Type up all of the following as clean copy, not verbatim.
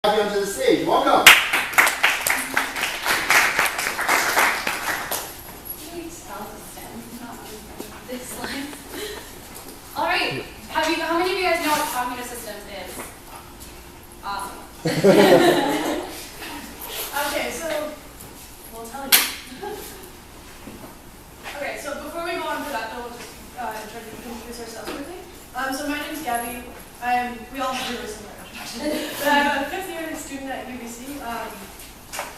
Have you onto the stage. Welcome. This slide. All right. How many of you guys know what cognitive systems is? Awesome. Okay, so we'll tell you. Okay, so before we go on to that, though, we'll just try to introduce ourselves quickly. So my name is Gabby. We all have really similar introductions. But I'm a fifth year student at UBC.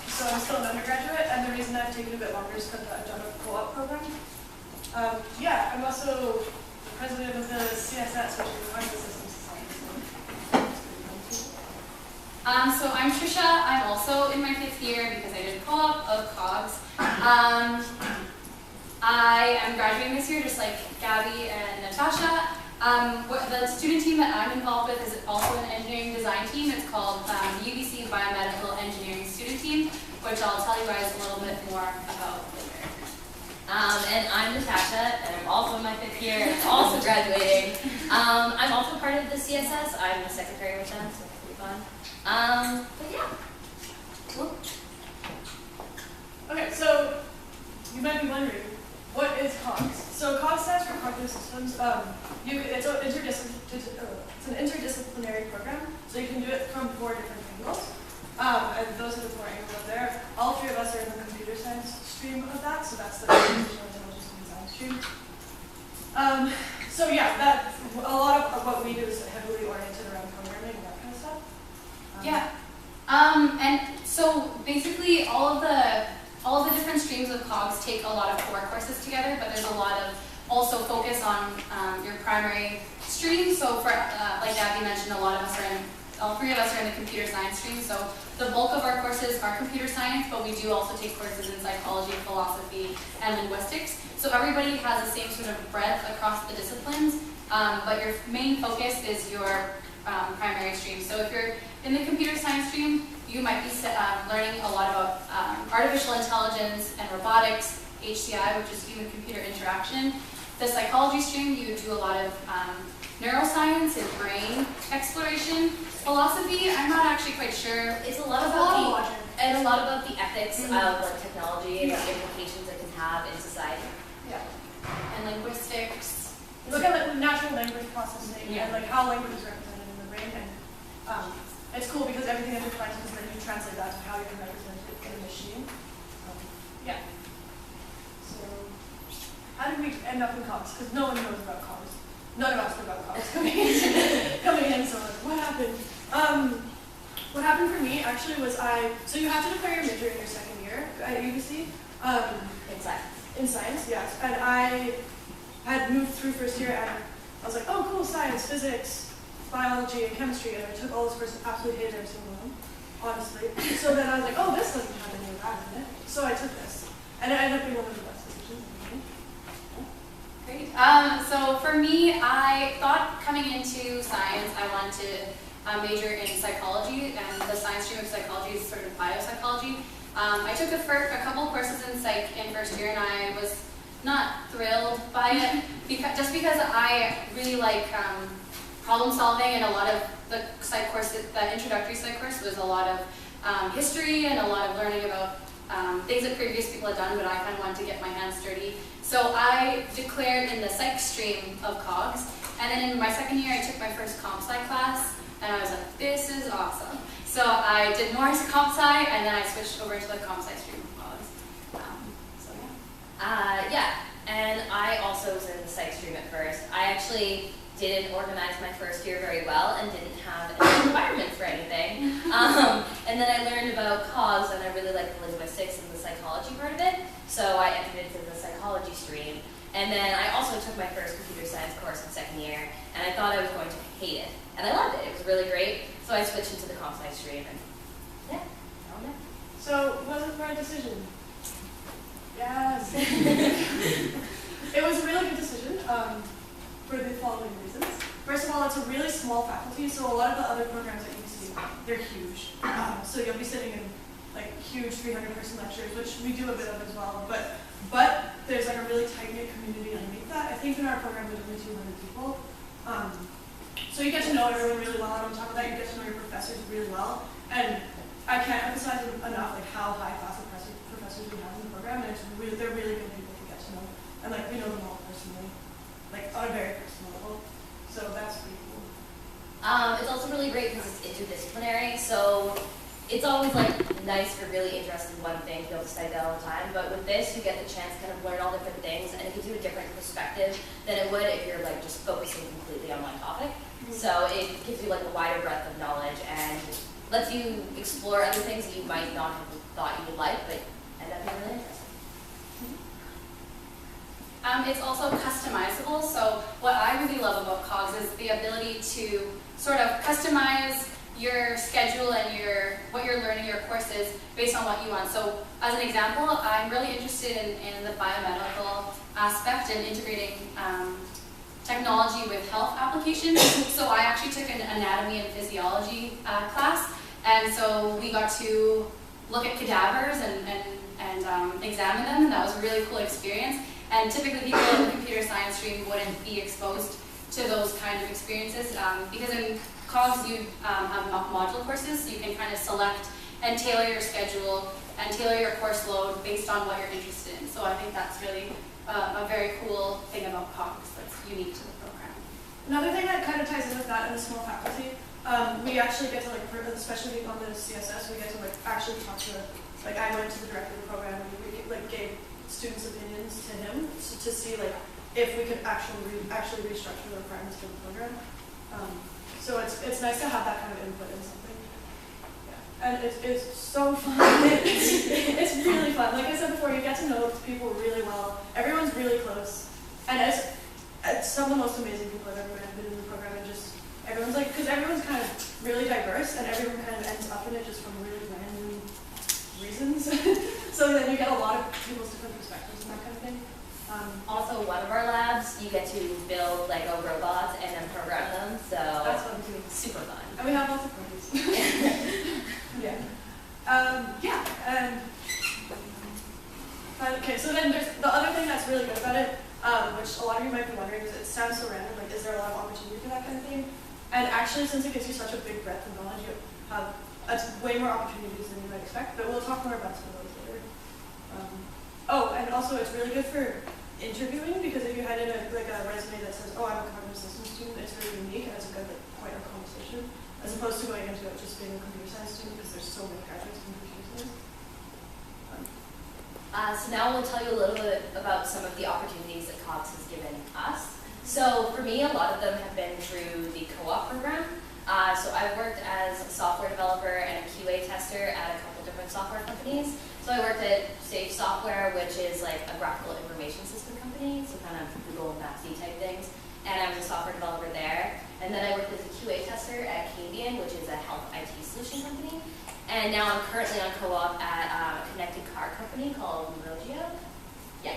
So I'm still an undergraduate, and the reason I've taken a bit longer is because I've done a co-op program. Yeah, I'm also the president of the CSS, which is Cognitive Systems Society. So I'm Trisha. I'm also in my fifth year because I did co-op of Cogs. I am graduating this year, just like Gabby and Natasha. The student team that I'm involved with is also an engineering design team. It's called the UBC Biomedical Engineering Student Team, which I'll tell you guys a little bit more about later. And I'm Natasha, and I'm also in my fifth year, and also graduating. I'm also part of the CSS. I'm the secretary with them, so it's pretty fun. But yeah. Cool. Okay, so you might be wondering, what is Cogs? So Cogs stands for Cognitive Systems. It's an interdisciplinary program, so you can do it from 4 different angles. And those are the 4 angles up there. All 3 of us are in the computer science stream of that, so that's the artificial intelligence and design stream. So yeah, a lot of what we do is heavily oriented around programming and that kind of stuff. Yeah. And so basically all of the different streams of Cogs take a lot of core courses together, but there's a lot of also focus on your primary stream. So for like Abby mentioned, all 3 of us are in the computer science stream. So the bulk of our courses are computer science, but we do also take courses in psychology, philosophy, and linguistics. So everybody has the same sort of breadth across the disciplines, but your main focus is your primary stream. So if you're in the computer science stream, you might be learning a lot about artificial intelligence and robotics, HCI, which is human-computer interaction. The psychology stream, you do a lot of neuroscience and brain exploration. Philosophy, I'm not actually quite sure. It's a lot about the ethics of like technology and the implications it can have in society. Yeah. And linguistics. Look at like natural language processing and like how language is represented in the brain. And it's cool because everything intertwines because then you translate that to how you can represent it in a machine. Yeah. So how did we end up in Cogs? Because no one knows about Cogs. None of us know about Cogs coming in, so like, what happened? What happened for me actually was so you have to declare your major in your second year at UBC. In science. In science, yes. And I had moved through first year and I was like, oh cool, science, physics, biology, and chemistry, and I took all those courses, absolutely hated every single one, honestly. So then I was like, oh, this doesn't have any of that in it. So I took this. And it ended up being one of the best decisions. Great. So for me, I thought coming into science, I wanted to major in psychology, and the science stream of psychology is sort of biopsychology. I took a couple courses in psych in first year, and I was not thrilled by it, just because I really like problem solving, and a lot of the psych course, the introductory psych course, was a lot of history and a lot of learning about things that previous people had done, but I kind of wanted to get my hands dirty. So I declared in the psych stream of Cogs, and then in my second year I took my first comp sci class, and I was like, this is awesome. So I did Norris comp sci, and then I switched over to the comp sci stream of Cogs. So yeah. Yeah, and I also was in the psych stream at first. I actually didn't organize my first year very well and didn't have an environment for anything. And then I learned about Cogs, and I really liked the linguistics and the psychology part of it. So I entered into the psychology stream. And then I also took my first computer science course in second year, and I thought I was going to hate it. And I loved it. It was really great. So I switched into the comp sci stream, and yeah, now I'm there. So was it the right decision? Yes. It was a really good decision for the following reasons. First of all, it's a really small faculty, so a lot of the other programs at UBC, they're huge. So you'll be sitting in like huge 300-person lectures, which we do a bit of as well, but there's like a really tight-knit community underneath that. I think in our program there's only 200 people. So you get to know everyone really well, and on top of that you get to know your professors really well. And I can't emphasize enough like how high class of professors we have in the program, and they're really good people to get to know. And like we know them all personally, like on a very personal level. So that's pretty cool. It's also really great because it's interdisciplinary, so it's always like nice if you're really interested in one thing to be able to study that all the time. But with this, you get the chance to kind of learn all different things, and it gives you a different perspective than it would if you're like just focusing completely on one topic. So it gives you like a wider breadth of knowledge and lets you explore other things that you might not have thought you would like, but end up being really interesting. It's also customizable, so what I really love about Cogs is the ability to sort of customize your schedule and what you're learning, your courses, based on what you want. So as an example, I'm really interested in the biomedical aspect and integrating technology with health applications. So I actually took an anatomy and physiology class, and so we got to look at cadavers and examine them, and that was a really cool experience. And typically people in the computer science stream wouldn't be exposed to those kind of experiences because in Cogs you have module courses, so you can kind of select and tailor your schedule and tailor your course load based on what you're interested in. So I think that's really a very cool thing about Cogs that's unique to the program. Another thing that kind of ties in with that in the small faculty, we actually get to like, especially on the CSS, we get to like actually talk to, like I went to the director of the program and we like gave students' opinions to him to see like if we could actually restructure the requirements for the program. So it's nice to have that kind of input in something. Yeah. And it's so fun. It's really fun. Like I said before, you get to know people really well. Everyone's really close. And it's some of the most amazing people I've ever been in the program, and just everyone's like, because everyone's kind of really diverse and everyone kind of ends up in it just from really random reasons. So then you get a lot of people's different perspectives and that kind of thing. Also, one of our labs, you get to build Lego robots and then program them, so that's fun too. Super fun. And we have lots of parties. Yeah. Okay, so then there's the other thing that's really good about it, which a lot of you might be wondering, is it sounds so random, like is there a lot of opportunity for that kind of thing? And actually, since it gives you such a big breadth of knowledge, you have way more opportunities than you might expect, but we'll talk more about some of those later. And also it's really good for interviewing, because if you had in a resume that says, oh, I'm a cognitive systems student, it's really unique and it's a good point of conversation, as opposed to going into it just being a computer science student, because there's so many graduates in computer science. So now we'll tell you a little bit about some of the opportunities that Cogs has given us. So for me, a lot of them have been through the co-op program. So I've worked as a software developer and a QA tester at a couple different software companies. So I worked at Safe Software, which is like a graphical information system company, so kind of Google Mapsy type things. And I was a software developer there. And then I worked as a QA tester at Canadian, which is a health IT solution company. And now I'm currently on co-op at a connected car company called Logio. Yeah.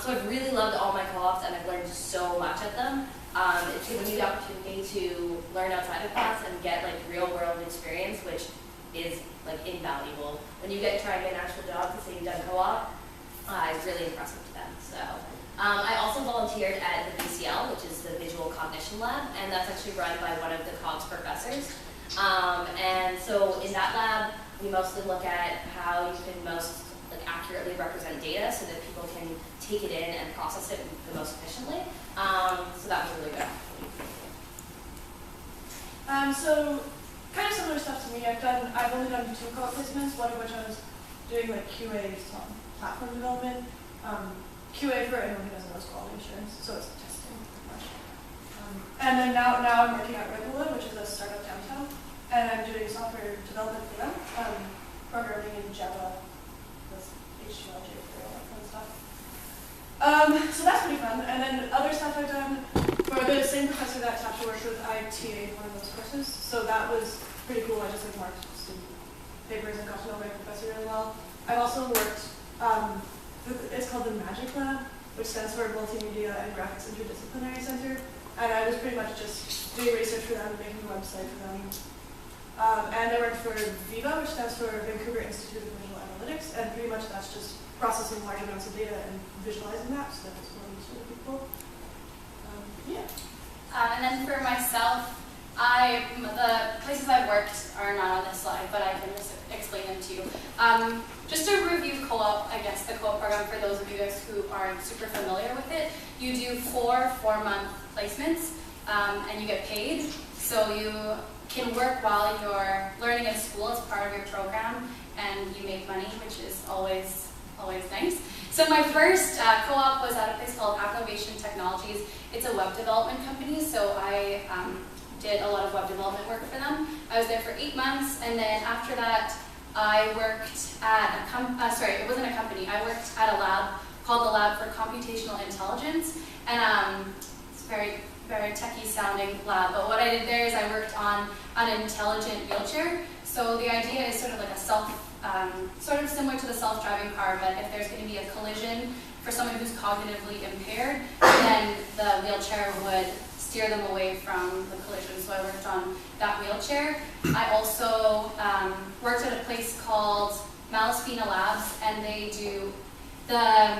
So I've really loved all my co-ops, and I've learned so much at them. It's given me the opportunity to learn outside of class and get like real world experience, which is like invaluable. When you try and get an actual job and say you've done co-op, it's really impressive to them. So I also volunteered at the VCL, which is the Visual Cognition Lab, and that's actually run by one of the Cogs professors. And so in that lab, we mostly look at how you can most accurately represent data so that people can take it in and process it the most efficiently. So that was really good. So kind of similar stuff to me. I've only done 2 co-op placements, one of which I was doing like QA platform development. QA, for anyone who doesn't know, is quality assurance, so it's testing pretty much. And then now I'm working at Regula, which is a startup downtown, and I'm doing software development for them, programming in Java, with HTML, jQuery, all that kind of stuff. So that's pretty fun. And then other stuff I've done for the same professor that Tasha worked with, I TA'd one of those courses, so that was pretty cool. I just marked student papers and got to know my professor really well. I've also worked, it's called the Magic Lab, which stands for Multimedia and Graphics Interdisciplinary Center, and I was pretty much just doing research for them and making a website for them. And I worked for VIVA, which stands for Vancouver Institute of Visual Analytics, and pretty much that's just processing large amounts of data and visualizing that, so that it's more useful to people. And then for myself, The places I've worked are not on this slide, but I can just explain them to you. Just to review co-op, I guess, the co-op program for those of you guys who aren't super familiar with it, you do 4-month placements, and you get paid. So you can work while you're learning at school as part of your program, and you make money, which is always nice. So my first co-op was at a place called Activation Technologies. It's a web development company, so I did a lot of web development work for them. I was there for 8 months, and then after that, I worked at it wasn't a company. I worked at a lab called the Lab for Computational Intelligence, and it's very, very techie sounding lab. But what I did there is I worked on an intelligent wheelchair. So the idea is sort of like a sort of similar to the self-driving car, but if there's going to be a collision for someone who's cognitively impaired, then the wheelchair would steer them away from the collision. So I worked on that wheelchair. I also worked at a place called Malaspina Labs, and they do the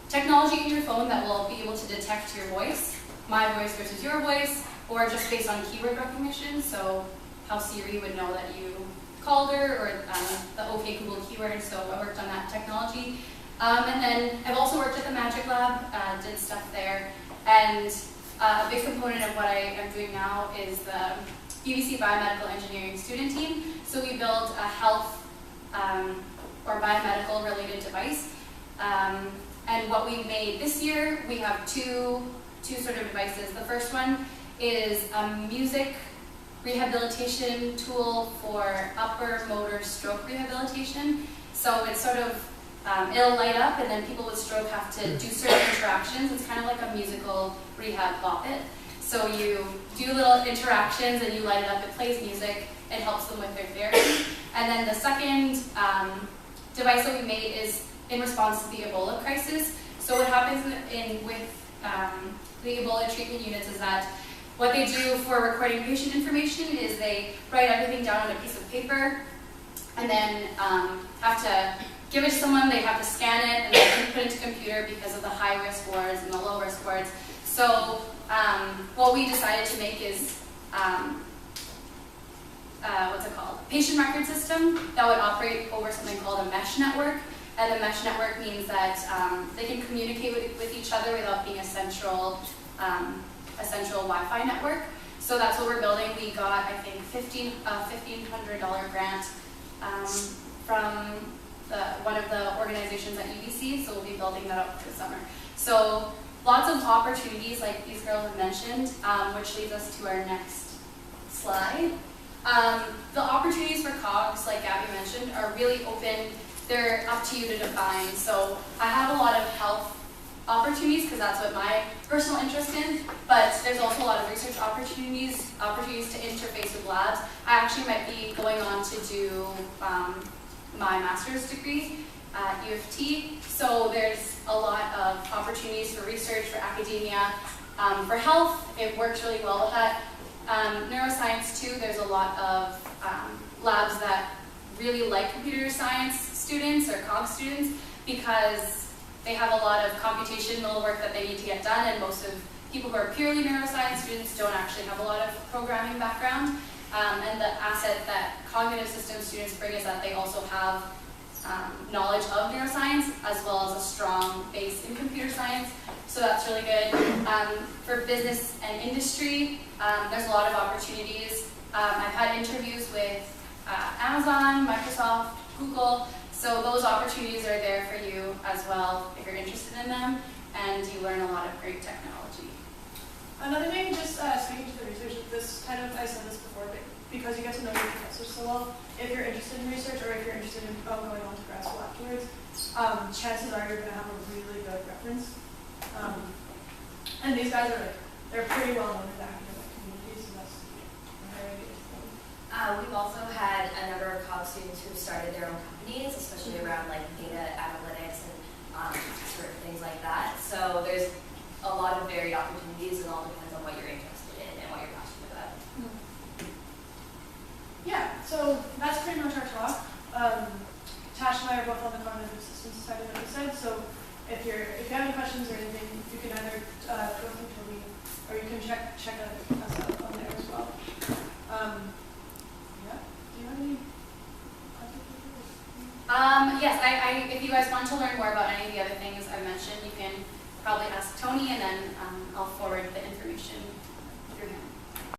technology in your phone that will be able to detect your voice, my voice versus your voice, or just based on keyword recognition. So how Siri would know that you called her, or the OK Google keyword. So I worked on that technology. And then I've also worked at the Magic Lab, did stuff there. And a big component of what I am doing now is the UBC Biomedical Engineering student team. So we build a health or biomedical related device. And what we made this year, we have two sort of devices. The first one is a music rehabilitation tool for upper motor stroke rehabilitation. So it's sort of, it'll light up, and then people with stroke have to do certain interactions. It's kind of like a musical rehab bop-it. So you do little interactions and you light it up, it plays music, it helps them with their therapy. And then the second device that we made is in response to the Ebola crisis. So what happens with the Ebola treatment units is that what they do for recording patient information is they write everything down on a piece of paper, and then have to give it to someone. They have to scan it and then put it into a computer because of the high-risk wards and the low-risk wards. So what we decided to make is, what's it called? Patient record system that would operate over something called a mesh network. And the mesh network means that they can communicate with each other without being a central Wi-Fi network. So that's what we're building. We got, I think, $1,500 grant from one of the organizations at UBC, so we'll be building that up this summer. So lots of opportunities, like these girls have mentioned, which leads us to our next slide. The opportunities for Cogs, like Gabby mentioned, are really open. They're up to you to define. So I have a lot of health opportunities because that's what my personal interest in, but there's also a lot of research opportunities to interface with labs. I actually might be going on to do my master's degree at U of T, so there's a lot of opportunities for research, for academia. For health, it works really well with that. Neuroscience too, there's a lot of labs that really like computer science students or Cogs students because they have a lot of computational work that they need to get done, and most of people who are purely neuroscience students don't actually have a lot of programming background. And the asset that cognitive systems students bring is that they also have knowledge of neuroscience as well as a strong base in computer science. So that's really good. For business and industry, there's a lot of opportunities. I've had interviews with Amazon, Microsoft, Google. So those opportunities are there for you as well if you're interested in them, and you learn a lot of great technology. Another thing, just speaking to the research, this kind of, I said this before, but because you get to know your professors so well, if you're interested in research or if you're interested in going on to grad school afterwards, chances are you're going to have a really good reference. And these guys are they're pretty well known in the academic community, so that's very good. We've also had a number of Cogs students who started their own companies, especially around like data analytics and certain things like that. So there's a lot of varied opportunities, and all depends on what you're interested in and what you're passionate about. Yeah, so that's pretty much our talk. Tash and I are both on the cognitive systems side of what you said, so if you have any questions or anything, you can either go through Toby or you can check us out on there as well. Yeah. Do you have any particular? Yes, if you guys want to learn more about any of the other things I mentioned, you can probably ask Tony, and then I'll